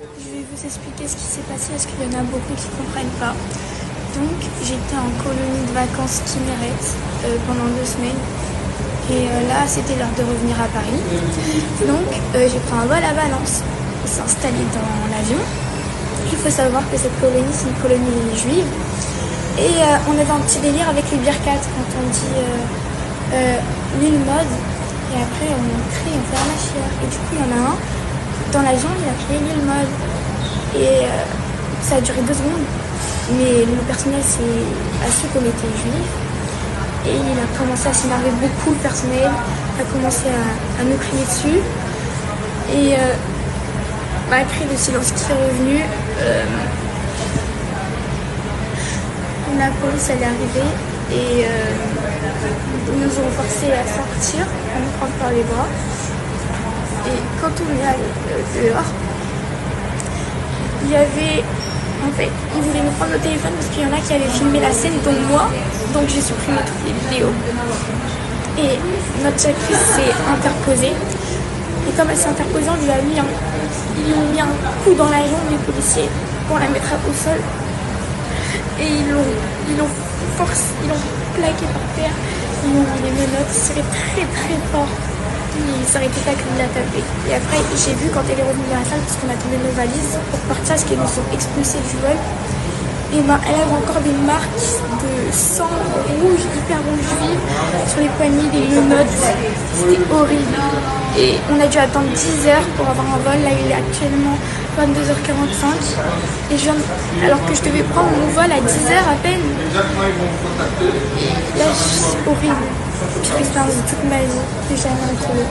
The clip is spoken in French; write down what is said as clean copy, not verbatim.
Je vais vous expliquer ce qui s'est passé parce qu'il y en a beaucoup qui ne comprennent pas. Donc j'étais en colonie de vacances Kinneret pendant 2 semaines. Et là c'était l'heure de revenir à Paris. Donc j'ai pris un vol à Valence pour s'installer dans l'avion. Il faut savoir que cette colonie c'est une colonie juive. Et on avait un petit délire avec les birkat quand on dit l'île mode. Et après on crie, on fait un machia. Et du coup il y en a un dans l'avion, il a crié l'île mode. Et ça a duré 2 secondes. Mais le personnel a su qu'on était juifs. Et il a commencé à s'énerver beaucoup, le personnel a commencé à nous crier dessus. Et malgré le silence qui est revenu, la police elle est arrivée et ils nous ont forcés à sortir, à nous prendre par les bras. Et quand on est allé dehors, il y avait... En fait, ils voulaient nous prendre au téléphone parce qu'il y en a qui avaient filmé la scène, dont moi. Donc j'ai supprimé toutes les vidéos. Et notre directrice s'est interposée. Et comme elle s'est interposée, ils lui ont mis un coup dans la jambe, les policiers, pour la mettre au sol. Et ils l'ont forcé, ils l'ont plaqué par terre. Ils m'ont mis les menottes serrées très très fort. Il s'arrêtait pas qu'il l'a tapé. Et après, j'ai vu quand elle est revenue dans la salle, parce qu'on attendait nos valises pour partir, parce qu'ils nous ont expulsés du vol. Et ben, elle avait encore des marques de sang rouge, hyper rouge vive, sur les poignets, des menottes. C'était horrible. Et on a dû attendre 10 heures pour avoir un vol. Là, il est actuellement 22h45. Et alors que je devais prendre mon vol à 10 heures à peine. Et là, c'est horrible. Pire expérience de toute ma vie que j'ai jamais retrouvée.